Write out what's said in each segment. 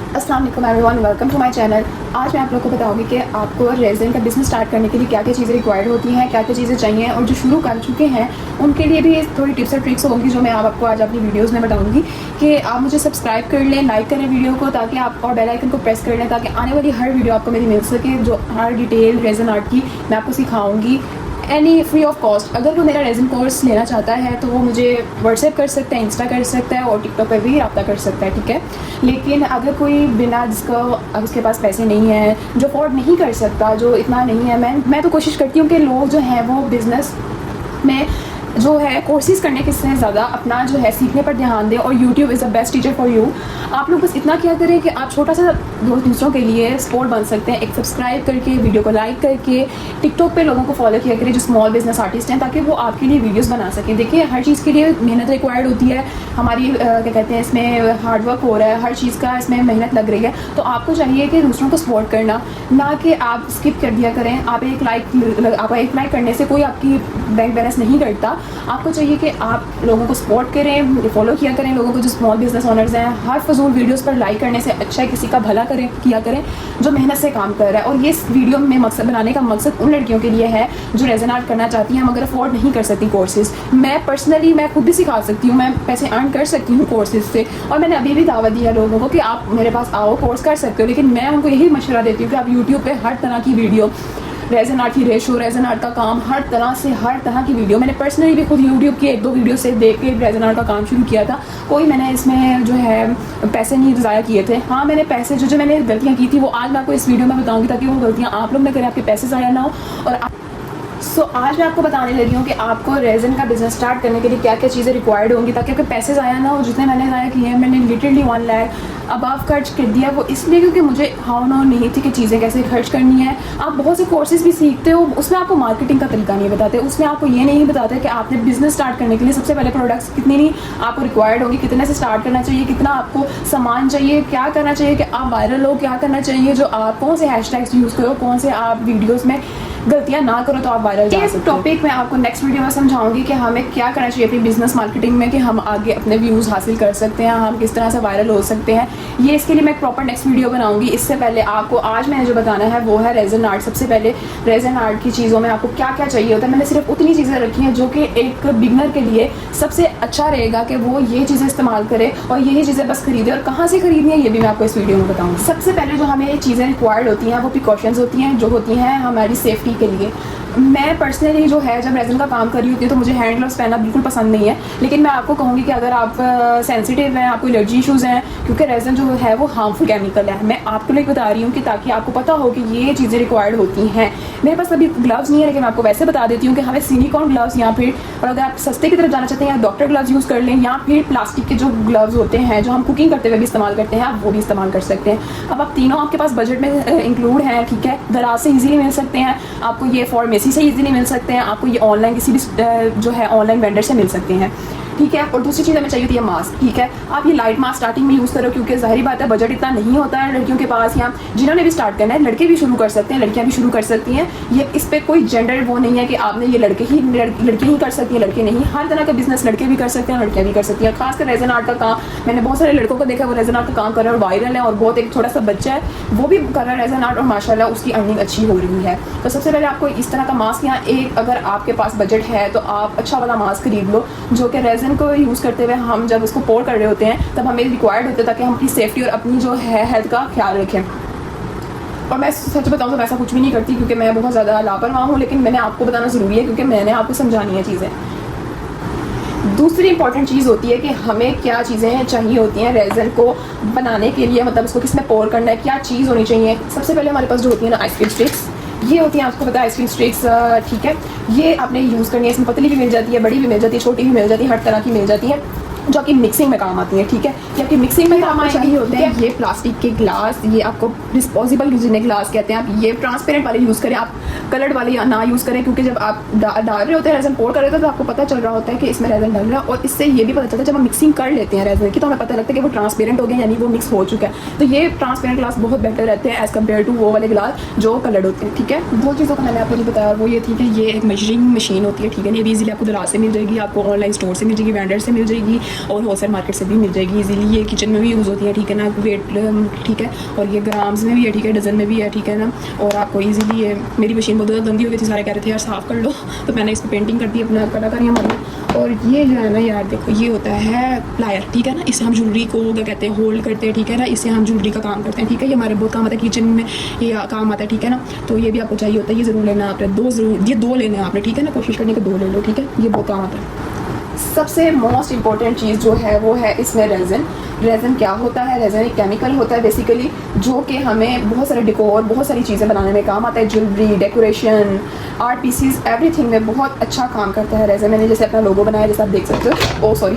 अस्सलाम वालेकुम everyone, welcome to my channel. आज मैं आप लोगों को बताऊंगी कि आपको रेज़न का बिज़नेस स्टार्ट करने के लिए क्या क्या चीज़ें रिक्वायर्ड होती हैं, क्या क्या चीज़ें चाहिए, और जो शुरू कर चुके हैं उनके लिए भी थोड़ी टिप्स और ट्रिक्स होंगी जो मैं आपको आज अपनी वीडियोस में बताऊंगी कि आप मुझे सब्सक्राइब कर लें, लाइक करें वीडियो को, ताकि आप और बेल आइकन को प्रेस कर लें ताकि आने वाली हर वीडियो आपको मेरी मिल सके। जो हर डिटेल रेज़न आर्ट की मैं आपको सिखाऊँगी एनी फ्री ऑफ कॉस्ट। अगर वो मेरा रेज़न कोर्स लेना चाहता है तो वो मुझे व्हाट्सएप कर सकता है, इंस्टा कर सकता है और टिकटॉक पर भी रब्ता कर सकता है, ठीक है। लेकिन अगर कोई बिना उसके पास पैसे नहीं है, जो अफोर्ड नहीं कर सकता, जो इतना नहीं है, मैं तो कोशिश करती हूँ कि लोग जो हैं वो बिज़नेस में जो है कोर्सेज़ करने के से ज़्यादा अपना जो है सीखने पर ध्यान दें, और YouTube is the best teacher for you. आप लोग बस इतना क्या करें कि आप छोटा सा दूसरों के लिए सपोर्ट बन सकते हैं, एक सब्सक्राइब करके, वीडियो को लाइक करके, टिकटॉक पे लोगों को फॉलो किया करें जो स्मॉल बिजनेस आर्टिस्ट हैं, ताकि वो आपके लिए वीडियोस बना सकें। देखिए, हर चीज़ के लिए मेहनत रिक्वायर्ड होती है हमारी, क्या कहते हैं, इसमें हार्ड वर्क हो रहा है, हर चीज़ का इसमें मेहनत लग रही है। तो आपको चाहिए कि दूसरों को सपोर्ट करना, ना कि आप स्किप कर दिया करें। आप एक लाइक करने से कोई आपकी बैंक बैलेंस नहीं करता। आपको चाहिए कि आप लोगों को सपोर्ट करें, फॉलो किया करें लोगों को जो स्मॉल बिजनेस ओनर्स हैं। हर फजूल वीडियोस पर लाइक करने से अच्छा है किसी का भला किया करें जो मेहनत से काम कर रहा है। और ये वीडियो में मकसद बनाने का मकसद उन लड़कियों के लिए है जो रेज़न आर्ट करना चाहती हैं मगर अफोर्ड नहीं कर सकती कोर्सेज़। मैं खुद भी सिखा सकती हूँ, मैं पैसे अर्न कर सकती हूँ कोर्सेज़ से, और मैंने अभी भी दावत दी है लोगों को कि आप मेरे पास आओ, कोर्स कर सकते हो। लेकिन मैं उनको यही मशवरा देती हूँ कि आप यूट्यूब पर हर तरह की वीडियो, रेज़न आर्ट की रेशो, रेज़न आर्ट का काम, हर तरह की वीडियो, मैंने पर्सनली भी खुद यूट्यूब की 1-2 वीडियो से देख के रेज़न आर्ट का काम शुरू किया था। कोई मैंने इसमें जो है पैसे नहीं ज़ाया किए थे। हाँ, मैंने पैसे जो मैंने गलतियाँ की थी वो आज मैं आपको इस वीडियो में बताऊँगी, ताकि वो गलतियाँ आप लोग ना करें, आपके पैसे ज़ाया ना हो। और आज मैं आपको बताने लगी हूँ कि आपको रेज़न का बिज़नेस स्टार्ट करने के लिए क्या क्या चीज़ें रिक्वायर्ड होंगी, ताकि आपके पैसे ज़ाया ना हो। जितने मैंने ज़ाया किए हैं, मैंने लिटरली 1 लाख अबव खर्च कर दिया। वो इसलिए क्योंकि मुझे हाउ नो नहीं थी कि चीज़ें कैसे खर्च करनी है। आप बहुत से कोर्सेज़ भी सीखते हो, उसमें आपको मार्केटिंग का तरीका नहीं बताते, उसमें आपको ये नहीं बताते कि आपने बिज़नेस स्टार्ट करने के लिए सबसे पहले प्रोडक्ट्स कितनी नहीं आपको रिक्वायर्ड होगी, कितने से स्टार्ट करना चाहिए, कितना आपको सामान चाहिए, क्या करना चाहिए कि आप वायरल हो, क्या करना चाहिए, जो आप कौन से हैशटैग्स यूज़ करो, कौन से आप वीडियोज़ में गलतियाँ ना करो तो आप वायरल जा सकते हो। टॉपिक मैं आपको नेक्स्ट वीडियो में समझाऊंगी कि हमें क्या करना चाहिए अपनी बिजनेस मार्केटिंग में, कि हम आगे अपने व्यूज़ हासिल कर सकते हैं, हम किस तरह से वायरल हो सकते हैं। ये इसके लिए मैं एक प्रॉपर नेक्स्ट वीडियो बनाऊंगी। इससे पहले आपको आज मैंने जो बताना है वो है रेज़न आर्ट। सबसे पहले रेज़न आर्ट की चीज़ों में आपको क्या क्या चाहिए होता है। मैंने सिर्फ उतनी चीज़ें रखी हैं जो कि एक बिगनर के लिए सबसे अच्छा रहेगा कि वो ये चीज़ें इस्तेमाल करे और यही चीज़ें बस खरीदे। और कहाँ से खरीदनी है ये भी मैं आपको इस वीडियो में बताऊँगी। सबसे पहले जो हमें चीज़ें रिक्वायर्ड होती हैं वो प्रिकॉशंस होती हैं, जो होती हैं हमारी सेफ्टी के लिए। मैं पर्सनली जो है जब रेज़न का काम कर रही होती हूँ तो मुझे हैंड ग्लव्स पहनना बिल्कुल पसंद नहीं है। लेकिन मैं आपको कहूँगी कि अगर आप सेंसिटिव हैं, आपको एलर्जी इशूज़ हैं, क्योंकि रेज़न जो है वो हार्मफुल केमिकल है, मैं आपके लिए बता रही हूँ कि ताकि आपको पता हो कि ये चीज़ें रिक्वायर्ड होती हैं। मेरे पास अभी ग्लव्स नहीं है, लेकिन मैं आपको वैसे बता देती हूँ कि हमें सिलिकॉन ग्लव्स, या फिर और अगर आप सस्ते की तरफ जाना चाहते हैं या डॉक्टर ग्लव्स यूज़ कर लें, या फिर प्लास्टिक के जो ग्लव्स होते हैं जो हम कुकिंग करते हुए भी इस्तेमाल करते हैं, आप वो भी इस्तेमाल कर सकते हैं। अब आप तीनों आपके पास बजट में इंक्लूड हैं, ठीक है। दराज से ईजिली मिल सकते हैं आपको, ये फार्मेसी से ईजिली मिल सकते हैं आपको, ये ऑनलाइन किसी भी जो है ऑनलाइन वेंडर से मिल सकते हैं, ठीक है। और दूसरी चीज़ हमें चाहिए होती है मास्क, ठीक है। आप ये लाइट मास्क स्टार्टिंग में यूज़ करो, क्योंकि जाहिर बात है बजट इतना नहीं होता है लड़कियों के पास, या जिन्होंने भी स्टार्ट करना है। लड़के भी शुरू कर सकते हैं, लड़कियां भी शुरू कर सकती हैं। ये इस पर कोई जेंडर वो नहीं है कि आपने ये लड़कियां ही कर सकती हैं, लड़के नहीं। हर तरह का बिजनेस लड़के भी कर सकते हैं, लड़कियां भी कर सकती हैं। खासकर रेज़न आर्ट का काम मैंने बहुत सारे लड़कों को देखा, वो रेज़न आर्ट का काम कर रहे हैं और वायरल है। और बहुत एक छोटा सा बच्चा है वो भी कर रहा है रेज़न आर्ट, और माशाल्लाह उसकी अर्निंग अच्छी हो रही है। तो सबसे पहले आपको इस तरह का मास्क, या एक अगर आपके पास बजट है तो आप अच्छा वाला मास्क खरीद लो, जो कि रेज़न को यूज़ करते हुए हम जब उसको पोर कर रहे होते हैं तब हमें रिक्वायर्ड होता है, ताकि हम अपनी सेफ्टी और अपनी जो है हेल्थ का ख्याल रखें। और मैं सच बताऊँ तो वैसा कुछ भी नहीं करती, क्योंकि मैं बहुत ज़्यादा लापरवाह हूँ, लेकिन मैंने आपको बताना ज़रूरी है क्योंकि मैंने आपको समझानी है चीज़ें। दूसरी इंपॉर्टेंट चीज़ होती है कि हमें क्या चीज़ें चाहिए होती हैं रेज़न को बनाने के लिए, मतलब उसको किस में पोर करना है, क्या चीज़ होनी चाहिए। सबसे पहले हमारे पास जो होती है ना आइसक्रीम स्टिक्स, ये होती हैं, आपको पता है आइसक्रीम स्टिक्स, ठीक है। ये आपने यूज़ करनी है। इसमें पतली भी मिल जाती है, बड़ी भी मिल जाती है, छोटी भी मिल जाती है, हर तरह की मिल जाती है, जो आपकी मिक्सिंग में काम आती है, ठीक है। ये आपकी मिक्सिंग में काम चाहिए होते हैं। ये प्लास्टिक के ग्लास, ये आपको डिस्पोजेबल जिन्हें ग्लास कहते हैं, आप ये ट्रांसपेरेंट वाले यूज़ करें, आप कलर्ड वाले या ना यूज़ करें, क्योंकि जब आप डाल रहे होते हैं रेज़न पोर कर रहे होते हैं तो आपको पता चल रहा होता है कि इसमें रेज़न डल रहा है। और इससे ये भी पता चलता है जब हम मिक्सिंग कर लेते हैं रेज़न की तो हमें पता लगता है कि वो ट्रांसपेरेंट हो गया, यानी वो मिक्स हो चुका है। तो ये ट्रांसपेरेंट ग्लास बहुत बेटर रहते हैं एज़ कम्पेयर टू वो वाले ग्लास जो कलर्ड होते हैं, ठीक है। दो चीज़ों का मैंने आपको नहीं बताया, और वो ये थी कि ये एक मेजरिंग मशीन होती है, ठीक है। ये भी इजीली आपको दराज से मिल जाएगी, आपको ऑनलाइन स्टोर से मिल जाएगी, वेंडर से मिल जाएगी, और होलसेल मार्केट से भी मिल जाएगी इजीली। ये किचन में भी यूज़ होती है, ठीक है ना, वेट, ठीक है, और ये ग्राम्स में भी है, ठीक है, डजन में भी है, ठीक है ना। और आपको इजीली ये, मेरी मशीन बहुत ज़्यादा गंदी हो गई थी, सारे कह रहे थे यार साफ़ कर लो, तो मैंने इस पर पेंटिंग कर दी अपना कलाकारियाँ मारी। और ये जो है ना यार देखो, ये होता है प्लायर, ठीक है ना, इससे हम ज्वेलरी को क्या कहते हैं होल्ड करते हैं, ठीक है ना, इससे हम ज्वेलरी का काम करते हैं, ठीक है। ये हमारे बहुत काम आता है किचन में, ये काम आता है, ठीक है ना। तो ये भी आपको चाहिए होता है, ये ज़रूर लेना आपने, ये दो लेने हैं आपने, ठीक है ना, कोशिश करने के 2 ले लो, ठीक है, ये बहुत काम आता है। सबसे मोस्ट इम्पॉर्टेंट चीज़ जो है वो है इसमें रेज़न। रेज़न क्या होता है? रेज़न एक केमिकल होता है बेसिकली, जो कि हमें बहुत सारे डेकोर, बहुत सारी चीज़ें बनाने में काम आता है, jewellery, decoration, art pieces, everything में बहुत अच्छा काम करता है रेज़न। मैंने जैसे अपना लोगो बनाया, जैसे आप देख सकते हो,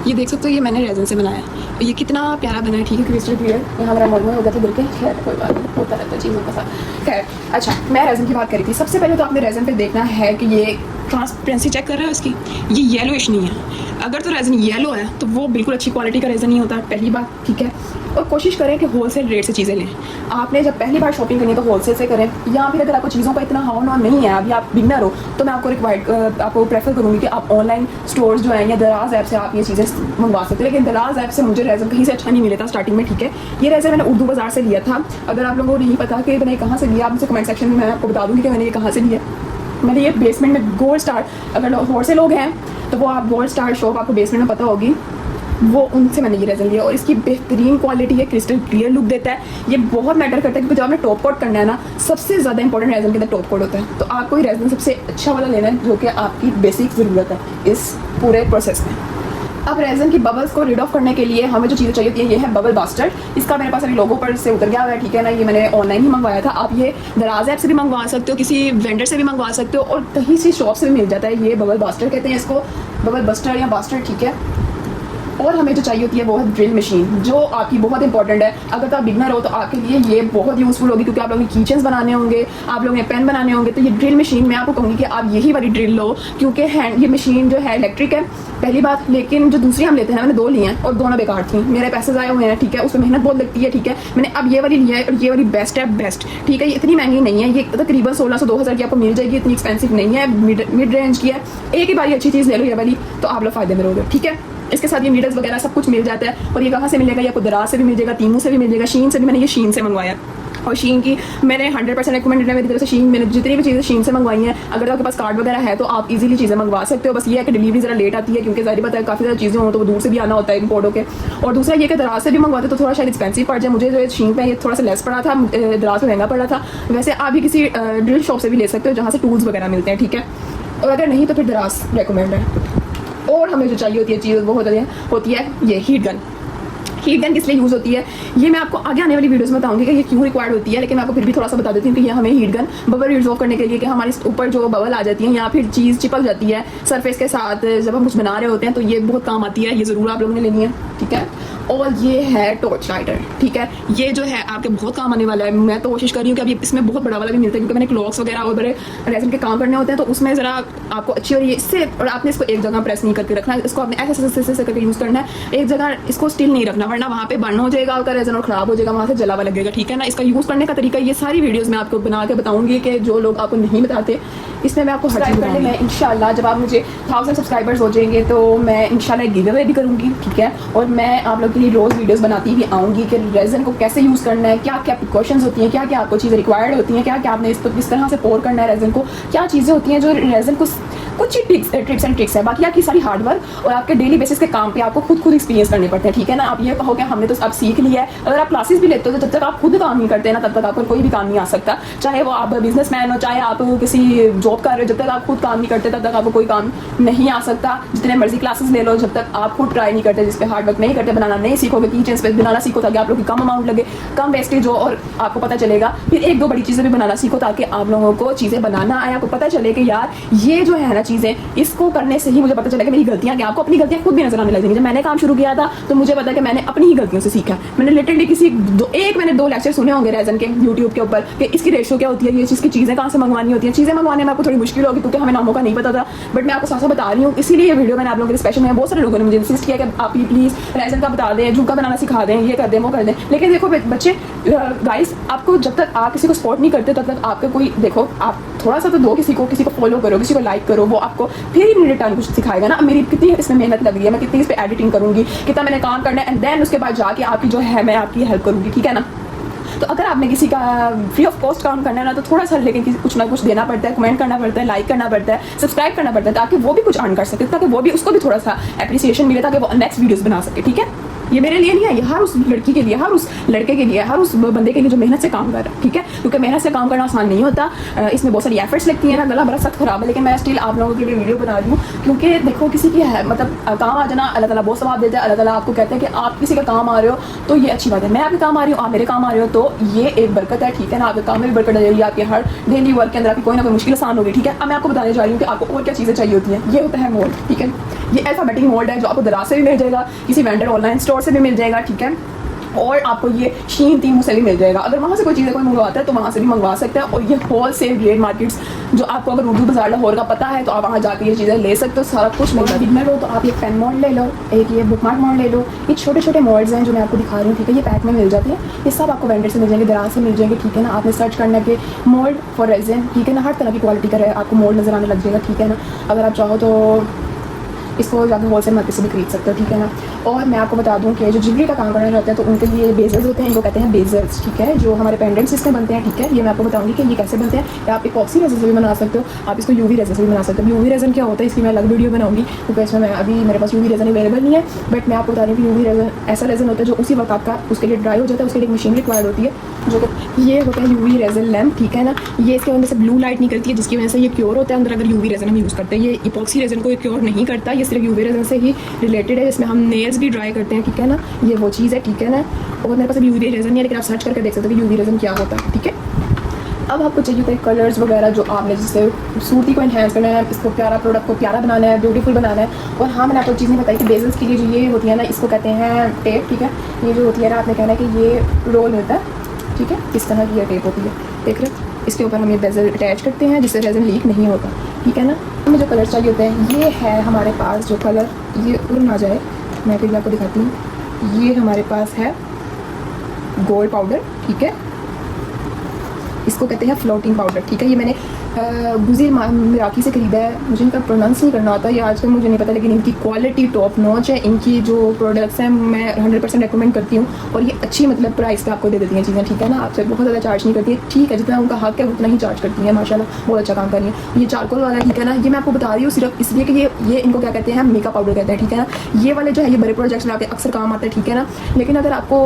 ये देख सकते हो, ये मैंने रेज़न से बनाया, ये कितना प्यारा बना है, ठीक है, क्रिस्टल क्लियर। यहाँ हमारा मोड़ हो गया था बिल्कुल, खैर कोई बात नहीं, होता रहता है चीज़ों का साथ। खैर अच्छा, मैं रेज़न की बात करी थी। सबसे पहले तो आपने रेज़न पे देखना है कि ये ट्रांसपेरेंसी चेक कर रहा है उसकी, ये येलोइश नहीं है। अगर तो रेज़न येलो है तो वो बिल्कुल अच्छी क्वालिटी का रेज़न नहीं होता, पहली बात, ठीक है। और कोशिश करें कि होलसेल रेट से चीज़ें लें। आपने जब पहली बार शॉपिंग करनी है तो होलसेल से करें, या फिर अगर आपको चीज़ों का इतना हाव नहीं है, अभी आप बिगनर हो, तो मैं आपको प्रेफर करूँगी कि आप ऑनलाइन स्टोर्स जो हैं या दराज ऐप से आप ये चीज़ें मंगवा सकते हो। लेकिन दराज ऐप से मुझे रेज़न कहीं से अच्छा नहीं मिला था स्टार्टिंग में, ठीक है। ये रेज़न मैंने उर्दू बाज़ार से लिया था। अगर आप लोगों को नहीं पता कि मैंने कहाँ से लिया, आप मुझे कमेंट सेक्शन में मैं आपको बता दूँगी कि मैंने ये कहाँ से लिया। मैंने ये बेसमेंट में गोल्ड स्टार, अगर होलसेल लोग हैं तो वो आप गोल्ड स्टार शॉप आपको बेसमेंट में पता होगी, वो उनसे मैंने ये रेज़न लिया। और इसकी बेहतरीन क्वालिटी है, क्रिस्टल क्लियर लुक देता है। ये बहुत मैटर करता है क्योंकि जब आपने टॉप कोट करना है ना, सबसे ज़्यादा इंपॉर्टेंट रेज़न के अंदर टॉप कोट होता है। तो आपको ये रेज़न सबसे अच्छा वाला लेना है जो कि आपकी बेसिक ज़रूरत है इस पूरे प्रोसेस में। अब रेज़न की बबल्स को रिड ऑफ करने के लिए हमें जो चीज़ें चाहिए होती है, ये है बबल बास्टर। इसका मेरे पास अभी लोगो पर से उतर गया हुआ है, ठीक है ना। ये मैंने ऑनलाइन ही मंगवाया था। आप ये दराज ऐप से भी मंगवा सकते हो, किसी वेंडर से भी मंगवा सकते हो, और कहीं से शॉप से भी मिल जाता है। ये बबल बास्टर कहते हैं इसको, बबल बस्टर या बास्टर, ठीक है। और हमें जो चाहिए होती है वो है ड्रिल मशीन, जो आपकी बहुत इंपॉर्टेंट है। अगर तो आप बिगनर हो तो आपके लिए ये बहुत यूज़फुल होगी, क्योंकि आप लोगों ने कीचेन्स बनाने होंगे, आप लोगों ने पेन बनाने होंगे, तो ये ड्रिल मशीन मैं आपको कहूँगी कि आप यही वाली ड्रिल लो, क्योंकि ये मशीन जो है इलेक्ट्रिक है, पहली बात। लेकिन जो दूसरी हम लेते हैं, मैंने 2 ली हैं और दोनों बेकार थी, मेरे पैसे ज़ाया हुए हैं, ठीक है। उसमें मेहनत बहुत लगती है, ठीक है। मैंने अब ये वाली ली है और ये वाली बेस्ट है, बेस्ट, ठीक है। ये इतनी महंगी नहीं है, ये तकरीबन 1600-2000 की आपको मिल जाएगी, इतनी एक्सपेंसिव नहीं है, मिड रेंज की है। एक ही बारी अच्छी चीज़ ले लो ये वाली, तो आप लोग फ़ायदे में रहोगे, ठीक है। इसके साथ ये नीडल्स वगैरह सब कुछ मिल जाता है। और ये कहाँ से मिलेगा? ये आपको दराज से भी मिल जाएगा, तीमू से भी मिल जाएगा, शीन से भी। मैंने ये शीन से मंगवाया, और शीन की मैंने 100% रिकमेंडेड है मेरी तरफ से। शीन, मैंने जितनी भी चीज़ें शीन से मंगवाई हैं, अगर आपके पास कार्ड वगैरह है तो आप इजीली चीज़ें मंगवा सकते हो। बस ये है कि डिलीवरी ज़रा लेट आती है, क्योंकि ज़ाहिर बात है काफ़ी ज़्यादा चीज़ें हों तो वो दूर से भी आना होता है इम्पोर्ट होकर। और दूसरा ये कि दराज से भी मंगवाते तो थोड़ा शायद एक्सपेंसिव पड़ जाए। मुझे जो शीन पे ये थोड़ा सा लेस पड़ा था, दराज में महंगा पड़ा था। वैसे आप भी किसी ड्रिल शॉप से भी ले सकते हो जहाँ से टूल्स वगैरह मिलते हैं, ठीक है। और अगर नहीं तो फिर दराज रिकमेंड है। और हमें जो चाहिए होती है चीज़ वो होती है ये हीट गन। हीट गन किस लिए यूज़ होती है ये मैं आपको आगे आने वाली वीडियोस में बताऊंगी कि ये क्यों रिक्वायर्ड होती है। लेकिन मैं आपको फिर भी थोड़ा सा बता देती हूँ कि ये हमें हीट गन बबल रिजॉल्व करने के लिए, कि हमारे ऊपर जो बबल आ जाती है या फिर चीज़ चिपक जाती है सरफेस के साथ जब हम कुछ बना रहे होते हैं, तो ये बहुत काम आती है। ये ज़रूर आप लोगों ने लेनी है, ठीक है। और ये है टॉर्च लाइटर, ठीक है। ये जो है आपके बहुत काम आने वाला है। मैं तो कोशिश कर रही हूँ कि अभी इसमें बहुत बड़ा वाला भी मिलता है, क्योंकि मैंने क्लॉक्स वगैरह और बड़े रेजन के काम करने होते हैं, तो उसमें ज़रा आपको अच्छी और ये इससे, और आपने इसको एक जगह प्रेस नहीं करके रखना है, इसको आपने ऐसे करके यूज़ करना है। एक जगह इसको स्टिल नहीं रखना, वरना वहाँ पे बर्न हो जाएगा आपका रेजन और ख़राब हो जाएगा, वहाँ से जलावा लगेगा, ठीक है ना। इसका यूज़ करने का तरीका ये सारी वीडियोज़ में आपको बना के बताऊँगी, कि जो लोग आपको नहीं बताते इसमें मैं आपको हर चीज़ बताऊँगी। मैं इंशाल्लाह जब आप मुझे 1000 सब्सक्राइबर्स हो जाएंगे तो मैं इंशाल्लाह एक गिव अवे भी करूँगी, ठीक है। और मैं आप लोग के लिए रोज़ वीडियोज़ बनाती भी आऊँगी कि रेजन को कैसे यूज़ करना है, क्या क्या प्रिकॉशंस होती हैं, क्या क्या आपको चीज़ें रिक्वायर्ड होती हैं, क्या क्या आपने इसको किस तरह से पोर करना है रेजन को, क्या चीज़ें होती हैं जो रेजन को, कुछ ही टिप्स एंड ट्रिक्स है। बाकी आपकी सारी हार्डवर्क और आपके डेली बेसिस के काम पे आपको खुद एक्सपीरियंस करने पड़ते हैं, ठीक है ना। आप ये कहो कि हमने तो अब सीख लिया है। अगर आप क्लासेस भी लेते हो तो जब तक आप खुद काम नहीं करते ना, तब तक आपको कोई भी काम नहीं आ सकता। चाहे वो आप बिजनेसमैन हो, चाहे आप किसी जॉब कर रहे हो, जब तक आप खुद काम नहीं करते तब तक आपको कोई काम नहीं आ सकता। जितने मर्जी क्लासेस ले लो, जब तक आप खुद ट्राई नहीं करते, जिस पे हार्डवर्क नहीं करते, बनाना नहीं सीखोगे, किचन्स पे बनाना सीखो ताकि आप लोग की कम अमाउंट लगे, कम वेस्टेज हो, और आपको पता चलेगा। फिर 1-2 बड़ी चीज़ें भी बनाना सीखो ताकि आप लोगों को चीज़ें बनाना आए, आपको पता चले कि यार ये जो है ना चीज़ें, इसको करने से ही मुझे पता चला कि मेरी गलतियां क्या, आपको अपनी गलतियां खुद भी नजर आने लगेंगी। जब मैंने काम शुरू किया था तो मुझे पता है कि मैंने अपनी ही गलतियों से सीखा। मैंने लिटरली मैंने 2 लेक्चर सुने होंगे रेजन के यूट्यूब के ऊपर कि इसकी रेशो क्या होती है, ये चीज़ की चीज़ें कहाँ से मंगवानी होती है। चीज़ें मंगवाने में आपको थोड़ी मुश्किल होगी क्योंकि हमें नामों का नहीं पता था, बट मैं आपको साथ साथ बता रही हूँ। इसीलिए ये वीडियो मैंने आप लोगों के लिए स्पेशल है। बहुत सारे लोगों ने मुझे इंसिस्ट किया कि आप प्लीज़ रेजन का बता दें, झुमका बनाना सिखा दें, ये कर दें, वो कर दें। लेकिन देखो बच्चे, गाइस, आपको जब तक आप किसी को सपोर्ट नहीं करते तब तक आपका कोई, देखो आप थोड़ा सा तो दो, किसी को फॉलो करो, किसी को लाइक करो, वो आपको फिर इन रिटर्न कुछ सिखाएगा ना। अब मेरी कितनी इसमें मेहनत लग रही है, मैं कितनी इस पर एडिटिंग करूँगी, कितना मैंने काम करना है, एंड देन उसके बाद जाके आपकी जो है मैं आपकी हेल्प करूँगी, ठीक है ना। तो अगर आपने किसी का फ्री ऑफ कॉस्ट काम करना है ना, तो थोड़ा सा लेकिन कुछ ना कुछ देना पड़ता है, कमेंट करना पड़ता है, लाइक करना पड़ता है, सब्सक्राइब करना पड़ता है, ताकि वो भी कुछ अर्न कर सके, ताकि वो भी उसको भी थोड़ा सा एप्रिसिएशन मिले, ताकि वो नेक्स्ट वीडियोस बना सके, ठीक है। ये मेरे लिए नहीं है, ये हर उस लड़की के लिए, हर उस लड़के के लिए, हर उस बंदे के लिए जो मेहनत से काम कर रहा है, ठीक है। क्योंकि मेहनत से काम करना आसान नहीं होता, इसमें बहुत सारी एफर्ट्स लगती हैं ना। गला बड़ा सख्त खराब है, लेकिन मैं स्टिल आप लोगों के लिए वीडियो बना रही हूँ, क्योंकि देखो किसी की है मतलब काम आ जाना, अल्लाह ताला बहुत सवाब देता है। अल्लाह ताला आपको कहते हैं कि आप किसी का काम आ रहे हो तो ये अच्छी बात है, मैं आपके काम आ रही हूँ, आप मेरे काम आ रहे हो, तो ये एक बरकत है, ठीक है ना। आपके काम में भी बरकत आ जाएगी, आपके हर डेली वर्क के अंदर आपकी कोई ना कोई मुश्किल आसान होगी, ठीक है। अब मैं आपको बताने जा रही हूँ कि आपको और क्या चीज़ें चाहिए होती हैं। ये होता है मोल्ड, ठीक है। ये अल्फाबेटिक मोल्ड है जो आपको दराज से भी मिल जाएगा, किसी वेंडर ऑनलाइन स्टोर से भी मिल जाएगा, ठीक है। और आपको ये शीन टीमू से भी मिल जाएगा। अगर वहाँ से कोई चीज़ें कोई मंगवाता है तो वहाँ से भी मंगवा सकते हैं। और ये होल सेल रेट मार्केट्स जो आपको अगर उर्दू बाजार लाहौर का पता है तो आप वहाँ जाकर ये चीज़ें ले सकते हो, सारा कुछ मिलता है। बिगनर हो तो आप एक पेन मोल्ड ले लो, एक ये बुक मार्क मोल्ड ले लो। ये छोटे छोटे मोल्ड्स हैं जो मैं आपको दिखा रही हूँ, ठीक है। ये पैक में मिल जाते हैं, ये सब आपको वेंडर से मिल जाएंगे, दराज से मिल जाएंगे, ठीक है ना। आपने सर्च करना कि मोल्ड फॉर रेज़िन, ठीक है ना, हर तरह की क्वालिटी का आपको मोल्ड नज़र आने लग जाएगा, ठीक है ना। अगर आप चाहो तो इसको जाकर होलसेल मार्केट से भी खरीद सकते हो, ठीक है ना। और मैं आपको बता दूं कि जो ज्वेलरी का काम करना चाहते हैं तो उनके लिए बेजल्स होते हैं, इनको कहते हैं बेजल्स, ठीक है, जो हमारे पेंडेंट्स इसमें बनते हैं, ठीक है। ये मैं आपको बताऊंगी कि ये कैसे बनते हैं। या आप इपॉक्सी रेज़न से भी बना सकते हो, आप इसको यूवी रेज़न से भी बना सकते हो। यूवी रेज़न क्या होता है इसकी मैं अलग वीडियो बनाऊंगी, क्योंकि इसमें मैं अभी मेरे पास यूवी रेज़न अवेलेबल नहीं है। बट मैं आपको बता रही हूँ कि यूवी रेज़न ऐसा रेज़न होता है जो उसी वक्त आपका उसके लिए ड्राई हो जाता है, उसके लिए एक मशीन रिक्वायर्ड होती है, जो ये होता है यूवी रेज़न लैम्प, ठीक है ना। ये इसके वजह से ब्लू लाइट निकलती है, जिसकी वजह से ये क्योर होता है अंदर अगर यूवी रेज़न हम यूज़ करते हैं। ये इपॉक्सी रेज़न को क्योर नहीं करता, ये सिर्फ यूवी रेज़न से ही रिलेटेड है, जिसमें हम नेल्स भी ड्राई करते हैं, ठीक है ना। ये वो चीज़ है, ठीक है ना। और मेरे पास अभी यूवी रेज़न नहीं है, लेकिन आप सर्च करके देख सकते हो कि यूवी रेज़न क्या होता है, ठीक है। अब आपको चाहिए होता है कलर्स वगैरह जो आपने जिससे खूबसूरती को एनहेंस करना है, इसको प्यारा प्रोडक्ट को प्यारा बनाना है, ब्यूटीफुल बनाना है। और हाँ, मैंने आपको चीज़ नहीं बताई कि बेजल्स के लिए जो ये होती है ना, इसको कहते हैं टेप, ठीक है। ये जो होती है ना, आपने कहना है कि ये रोल मिलता है, ठीक है, इस तरह की ये टेप होती है, देख रहे हो। इसके ऊपर हम ये बेजल अटैच करते हैं जिससे रेज़न लीक नहीं होता, ठीक है ना। हमें जो कलर चाहिए होते हैं, ये है हमारे पास जो कलर, ये उड़ ना जाए, मैं फिर आपको दिखाती हूँ। ये हमारे पास है गोल्ड पाउडर, ठीक है, इसको कहते हैं फ्लोटिंग पाउडर, ठीक है। ये मैंने गुज़िर मिराकी से खरीदा है, मुझे इनका प्रोनाउंस नहीं करना आता, ये आजकल मुझे नहीं पता, लेकिन इनकी क्वालिटी टॉप नॉच है। इनकी जो प्रोडक्ट्स हैं मैं 100% रेकमेंड करती हूँ, और ये अच्छी मतलब प्राइस पे आपको दे देती हैं चीज़ें, ठीक है ना। आपसे बहुत ज़्यादा चार्ज नहीं करती है, ठीक है, जितना उनका हक है उतना ही चार्ज करती है, माशाल्लाह बहुत अच्छा काम कर रही है। ये चारकोल वाला, ठीक है ना, ये मैं आपको बता रही हूँ सिर्फ इसलिए कि ये इनको क्या कहते हैं, मेकअप पाउडर कहते हैं, ठीक है ना। ये वाले जो है ये बड़े प्रोजेक्ट्स में आपके अक्सर काम आता है, ठीक है ना। लेकिन अगर आपको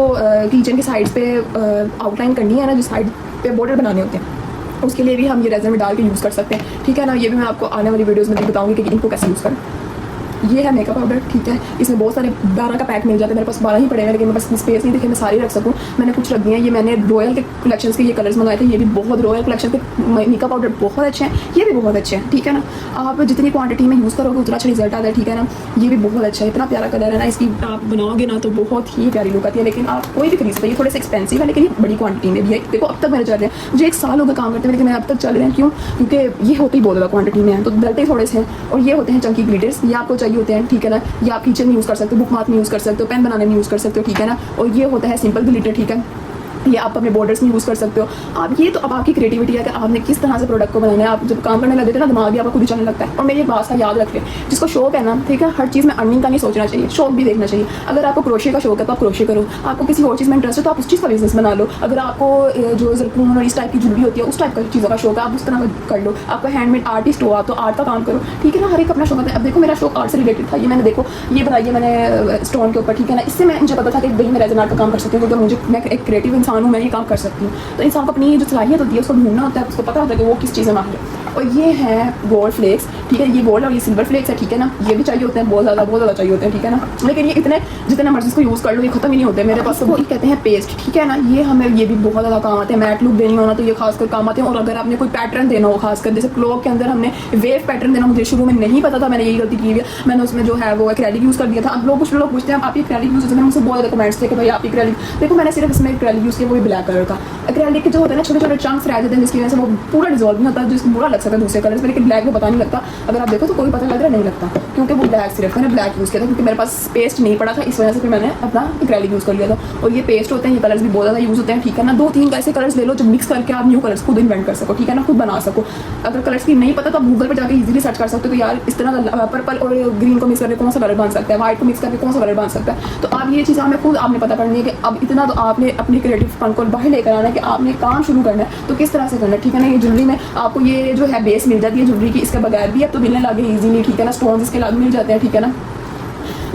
किचन की साइड्स पे आउटलाइन करनी है ना, जो साइड पे बॉर्डर बनाने होते हैं, उसके लिए भी हम ये रेज़न में डाल के यूज़ कर सकते हैं, ठीक है ना। ये भी मैं आपको आने वाली वीडियोस में बताऊंगी कि इनको कैसे यूज़ करें। ये है मेकअप पाउडर, ठीक है, इसमें बहुत सारे 12 का पैक मिल जाता है, मेरे पास 12 ही पड़े हैं, लेकिन मेरे पास स्पेस नहीं दिखे मैं सारी रख सकूँ, मैंने कुछ रख दिए हैं। ये मैंने रॉयल के कलेक्शंस के ये कलर्स मंगाए थे, ये भी बहुत रॉयल कलेक्शन के मेकअप पाउडर बहुत अच्छे हैं, ये भी बहुत अच्छे हैं, ठीक है ना। आप जितनी क्वांटिटी में यूज़ करोगे उतना अच्छा रिजल्ट आता है, ठीक है ना। ये भी बहुत अच्छा है, इतना प्यारा कलर है ना, इसकी आप बनाओगे ना तो बहुत ही प्यारी लुक आती है। लेकिन आप कोई भी खरीद सकते हैं, ये थोड़े से एक्सपेंसिव है, लेकिन ये बड़ी क्वांटिटी में भी है। देखो अब तक मेरे चल रहे हैं, मुझे 1 साल हो गया काम करते हैं, लेकिन मैं अब तक चल रहे हैं, क्यों? क्योंकि ये होते ही बहुत ज़्यादा क्वांटिटी में है, तो डलते थोड़े से हैं। और ये होते हैं चंकी ग्लिटर्स, ये आपको चाहिए होते हैं, ठीक है ना। ये आप किचन में यूज़ कर सकते हो, बुक मार्क में यूज़ कर सकते हो, पेन बनाने में यूज़ कर सकते हो, ठीक है ना। और ये होता है सिंपल ग्लिटर, ठीक है, ये आप अपने बॉर्डर्स में यूज़ कर सकते हो। आप ये तो अब आपकी क्रिएटिविटी है कि आपने किस तरह से प्रोडक्ट को बनाना है। आप जब काम करने लगते हो ना, दिमाग भी आपका खुद ही चलने लगता है। और मेरी एक बात का याद रखें, जिसको शौक है ना, ठीक है, हर चीज़ में अर्निंग का नहीं सोचना चाहिए, शौक भी देखना चाहिए। अगर आपको क्रोशे का शौक है तो आप क्रोशे करो, आपको किसी और चीज़ में इंटरेस्ट है तो आप उस चीज़ का बिजनेस बना लो। अगर आपको जो जरकून और इस टाइप की ज्वेलरी होती है उस टाइप का चीज़ों का शौक है, आप उस तरह कर लो। आपको हैंडमेड आर्टिस्ट हो आप तो आर्ट का काम करो, ठीक है ना। हर एक अपना शौक होता है। अब देखो मेरा शौक आर्ट से रिलेटेड था, ये मैंने देखो ये बनाई है मैंने स्टोन के ऊपर, ठीक है ना। इससे मैं मुझे पता था कि भाई मैं रेज़न आर्ट का काम कर सकती हूँ, क्योंकि मैं एक क्रिएटिव इंसान हूँ, मैं ये काम कर सकती हूँ। तो इंसान को अपनी जो सलाहियत होती है उसको ढूंढना होता है, उसको पता होता है कि वो किस चीज़ में माहिर है। और ये है गोल्ड फ्लेक्स, ठीक है, ये गोल्ड और ये सिल्वर फ्लेक्स है, ठीक है ना। ये भी चाहिए होते हैं, बहुत ज़्यादा चाहिए होते हैं, ठीक है ना। लेकिन ये इतने जितना मर्जी इसको यूज़ कर लो ये खत्म ही नहीं होते मेरे पास। वो कहते हैं पेस्ट, ठीक है ना। ये हमें ये भी बहुत ज़्यादा काम आते हैं, मैट लुक देनी होना तो ये खासकर काम आते हैं। और अगर आपने कोई पैटर्न देना हो, खासकर जैसे क्लॉक के अंदर हमने वेव पैटर्न देना, मुझे शुरू में नहीं पता था, मैंने यही गलती की है, मैंने उसमें जो है वो एक्रेलिक यूज़ कर दिया था। अब लोग कुछ लोग पूछते हैं आप एक्रेलिक यूज़ करते हैं, मुझसे बहुत ज़्यादा कमेंट्स थे कि भाई आप एक्रेलिक, देखो मैंने सिर्फ इसमें एक्रेलिक यूज़ किया, वो भी ब्लैक कलर का। एक्रेलिक के जो होता है ना छोटे छोटे चंक्स रह जाते हैं, जिसकी वजह से वो पूरा डिजॉल्व नहीं होता, जिसको बुरा लग सकता है दूसरे कलर्स में, लेकिन ब्लैक में पता नहीं लगता। अगर आप देखो तो कोई पता लग रहा नहीं लगता, क्योंकि वो ब्लैक सिर्फ मैंने ब्लैक यूज़ किया था, क्योंकि मेरे पास पेस्ट नहीं पड़ा था, इस वजह से फिर मैंने अपना एक्रेलिक यूज़ कर लिया था। और ये पेस्ट होते हैं, ये कलर्स भी बहुत ज़्यादा यूज़ होते हैं, ठीक है ना। 2-3 ऐसे कलर्स ले लो जो मिक्स करके आप न्यू कलर्स खुद इन्वेंट कर सको, ठीक है ना, खुद बना सको। अगर कलर्स की नहीं पता तो आप गूगल पर जाकर इजीली सर्च कर सकते हो कि यार इस तरह पर्पल और ग्रीन को मिक्स करके कौन सा कलर बन सकता है, व्हाइट को मिक्स करके कौन सा कलर बन सकता है। तो आप ये चीज़ हमें खुद आपने पता करनी है कि अब इतना तो आपने अपनी क्रिएटिव फन को बाहर लेकर आना है कि आपने काम शुरू करना है तो किस तरह से करना है, ठीक है ना। ये ज्वेलरी में आपको ये जो है बेस मिल जाती है ज्वेलरी की, इसके बगैर भी अब तो मिलने लगे ईजीली, ठीक है ना। स्टोन्स इसके अलग मिल जाते हैं, ठीक है ना,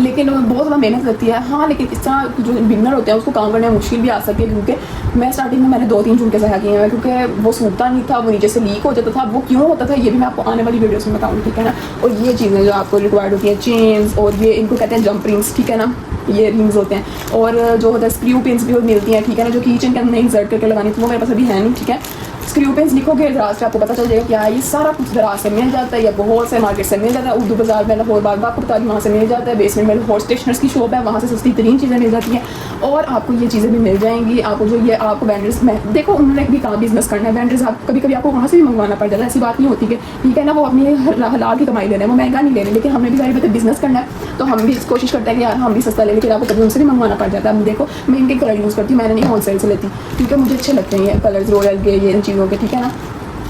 लेकिन बहुत ज़्यादा मेहनत लगती है। हाँ, लेकिन इस तरह जो बिगनर होते हैं उसको काम करने में मुश्किल भी आ सकती है, क्योंकि मैं स्टार्टिंग में मैंने 2-3 झुमके सहा किए हैं, क्योंकि वो सूखता नहीं था, वो नीचे से लीक हो जाता था। वो क्यों होता था ये भी मैं आपको आने वाली वीडियोस में बताऊँगी, ठीक है ना। और ये चीज़ें जो आपको रिक्वायर्ड होती हैं, चेन्स, और ये इनको कहते हैं जंप रिंग्स, ठीक है ना, ये रिंग्स होते हैं। और जो होता है स्क्रू पिन्स भी मिलती हैं, ठीक है ना, जो किचन के अंदर इंसर्ट करके लगानी थी, वो मेरे पास अभी है नहीं, ठीक है। स्क्रू पेन्स लिखोगे दराज से आपको पता चल जाएगा क्या है, ये सारा कुछ दराज से मिल जाता है या बहुत से मार्केट से मिल जाता है। उर्दू बाजार में लाहौर बाग आपको बता दी, वहाँ से मिल जाता है। बेसमेंट में लाहौर स्टेशनर्स की शॉप है, वहाँ से सस्ती तरीन चीज़ें मिल जाती हैं और आपको ये चीज़ें भी मिल जाएंगी। आपको जो ये आपको वेंडर्स में देखो, उन्होंने भी कहाँ बिजनेस करना है, वेंडर्स आप कभी कभी आपको वहाँ से भी मंगवाना पड़ जाता है, ऐसी बात नहीं होती कि ठीक है ना वो अपनी हलाल की कमाई ले रहे हैं, वो महंगा नहीं ले रहे, लेकिन हमने भी सारी बातें बिजनेस करना है तो हम भी कोशिश करते हैं कि यार हम भी सस्ता ले, लेकिन आपको कभी उनसे भी मंगवाना पड़ जाता है। अब देखो मैं इनके कलर यूज़ करती हूँ, मैंने नहीं होलसेल से लेती, क्योंकि मुझे अच्छे लगते हैं ये कलर्स रॉयल के, ये इन चीज़ों के, ठीक है ना।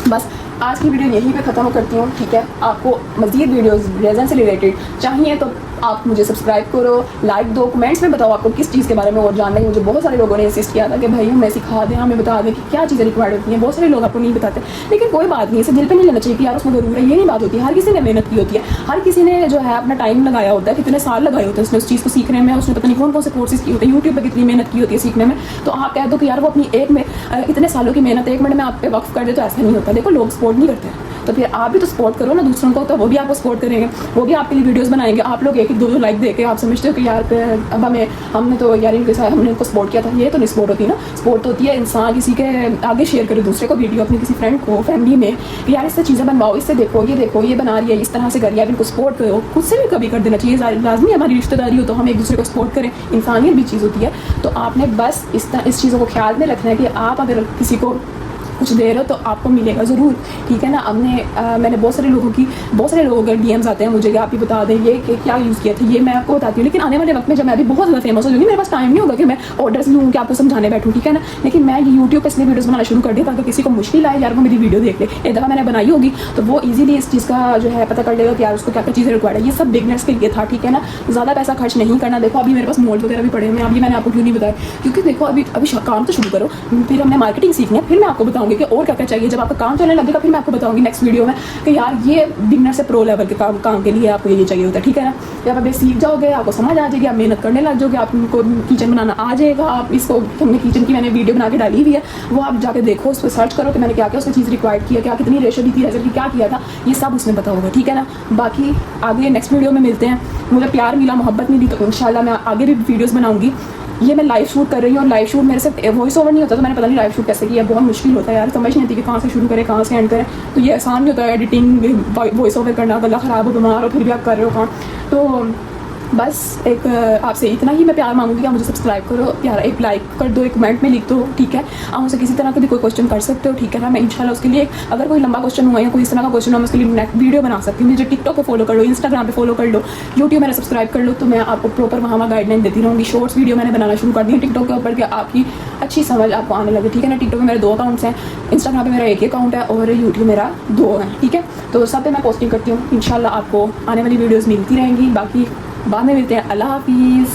बस आज की वीडियो यहीं पे ख़त्म करती हूँ, ठीक है। आपको मज़ीद वीडियोस रेज़न से रिलेटेड चाहिए तो आप मुझे सब्सक्राइब करो, लाइक दो, कमेंट्स में बताओ आपको किस चीज़ के बारे में और जानना है। मुझे बहुत सारे लोगों ने इंसिस्ट किया था कि भाई हमें सिखा दें, हमें बता दें कि क्या चीज़ें रिक्वायर्ड होती हैं। बहुत सारे लोग आपको नहीं बताते, लेकिन कोई बात नहीं, इसे दिल पे नहीं लेना चाहिए कि यार उसमें ज़रूर है, ये नहीं बात होती है। हर किसी ने मेहनत की होती है, हर किसी ने जो है अपना टाइम लगाया होता है, कितने साल लगाए होते हैं उसने उस चीज़ को सीखने में, उसने पता नहीं कौन कौन से कोर्सेज किए होते हैं, यूट्यूब पर कितनी मेहनत की होती है सीखने में। तो आप कह दो कि यार वो अपनी एक में इतने सालों की मेहनत 1 मिनट में आप पे वक्फ कर दे, तो ऐसा नहीं होता। देखो लोग सपोर्ट नहीं करते, तो फिर आप भी तो सपोर्ट करो ना दूसरों को, तो वो भी आपको सपोर्ट करेंगे, वो भी आपके लिए वीडियोस बनाएंगे। आप लोग 1-2 लाइक देके आप समझते हो कि यार अब हमने तो यार इनके साथ हमने इनको सपोर्ट किया था, ये तो नहीं सपोर्ट होती ना। सपोर्ट होती है इंसान किसी के आगे शेयर करे दूसरे को वीडियो, अपने किसी फ्रेंड को, फैमिली में, कि यार इससे चीज़ें बनवाओ, इससे देखो ये बना रही है, इस तरह से करिए, आप इनको सपोर्ट करो। खुद से भी कभी कर देना चाहिए, लाजमी हमारी रिश्तेदारी हो तो हम एक दूसरे को सपोर्ट करें, इंसानियत भी चीज़ होती है। तो आपने बस इस चीज़ों को ख्याल में रखना है कि आप अगर किसी को कुछ दे रहे हो तो आपको मिलेगा ज़रूर, ठीक है ना। मैंने बहुत सारे लोगों के डीएम्स आते हैं मुझे कि आप ही बता दें ये कि क्या यूज़ किया था, ये मैं आपको बताती हूँ। लेकिन आने वाले वक्त में जब मैं भी बहुत ज़्यादा फेमस हो जाऊँगी, मेरे पास टाइम नहीं होगा कि मैं ऑर्डर्स लूँ कि आपको समझाने बैठूँ, ठीक है ना। लेकिन मैं ये यूट्यूब पर इसलिए वीडियोस बनाना शुरू कर दिया ताकि किसी को मुश्किल आए यार वो मेरी वीडियो देख ले। एक दफ़ा मैंने बनाई होगी तो वो ईजिली इस चीज़ का जो है पता कर लेगा कि यार उसको क्या क्या चीज़ें रिक्वायर्ड है। ये सब बिगनर्स के लिए था, ठीक है ना। ज़्यादा पैसा खर्च नहीं करना। देखो अभी मेरे पास मोल्ड वगैरह भी पड़े हुए हैं, अभी मैंने आपको क्यों नहीं बताया, क्योंकि देखो अभी काम तो शुरू करो, फिर हमने मार्केटिंग सीखनी है, फिर मैं आपको बताऊँगी कि और क्या क्या चाहिए। जब आपका काम चलने लगेगा फिर मैं आपको बताऊंगी नेक्स्ट वीडियो में कि यार ये बिगनर से प्रो लेवल के काम के लिए आपको ये चाहिए होता है, ठीक है ना। जब आप ये सीख जाओगे, आपको समझ आ जाएगी, आप मेहनत करने लग जाओगे, आपको किचन बनाना आ जाएगा। आप इसको हमने किचन की मैंने वीडियो बना के डाली हुई है, वो आप जाके देखो, उस पर सर्च करो कि मैंने क्या क्या उसमें चीज़ रिक्वायर्ड किया, क्या कितनी रेशो दी थी, रेजर की क्या किया था, ये सब उसमें पता होगा, ठीक है ना। बाकी आगे नेक्स्ट वीडियो में मिलते हैं। मुझे प्यार मिला, मोहब्बत मिली, तो इंशाल्लाह मैं आगे भी वीडियोज़ बनाऊँगी। ये मैं लाइव शूट कर रही हूँ और लाइव शूट मेरे से वॉइस ओवर नहीं होता, तो मैंने पता नहीं लाइव शूट कैसे किया। बहुत मुश्किल होता है यार, समझ नहीं आती कि कहाँ से शुरू करें कहाँ से एंड करें। तो ये आसान नहीं होता है एडिटिंग, वॉइस ओवर करना, गला ख़राब हो, बीमार हो, फिर भी आप कर रहे हो काम। तो बस एक आपसे इतना ही मैं प्यार मांगूंगी कि आप मुझे सब्सक्राइब करो, यार एक लाइक कर दो, एक कमेंट में लिख दो, ठीक है। आप मुझसे किसी तरह का भी कोई क्वेश्चन कर सकते हो, ठीक है ना। मैं इंशाल्लाह उसके लिए अगर कोई लंबा क्वेश्चन हुआ या कोई इस तरह का क्वेश्चन हो, मैं उसके लिए नेक्स्ट वीडियो बना सकती हूँ। मुझे टिकटॉक पे फॉलो कर लो, इंस्टाग्राम पे फॉलो कर लो, यूट्यूब मेरा सब्सक्राइब कर लो, तो मैं आपको प्रॉपर वहाँ गाइडलाइन देती रहूँगी। शॉर्ट्स वीडियो मैंने बनाना शुरू कर दी है टिकटॉक के ऊपर कि आपकी अच्छी समझ आपको आने लगे, ठीक है ना। टिकटॉक में मेरे 2 अकाउंट्स हैं, इंस्टाग्राम पे मेरा एक ही अकाउंट है और यूट्यूब मेरा 2 है, ठीक है। तो सब पे मैं पोस्टिंग करती हूँ। इंशाल्लाह आपको आने वाली वीडियोज़ मिलती रहेंगी। बाकी बाद में मिलते हैं। अल्लाह हाफिज़।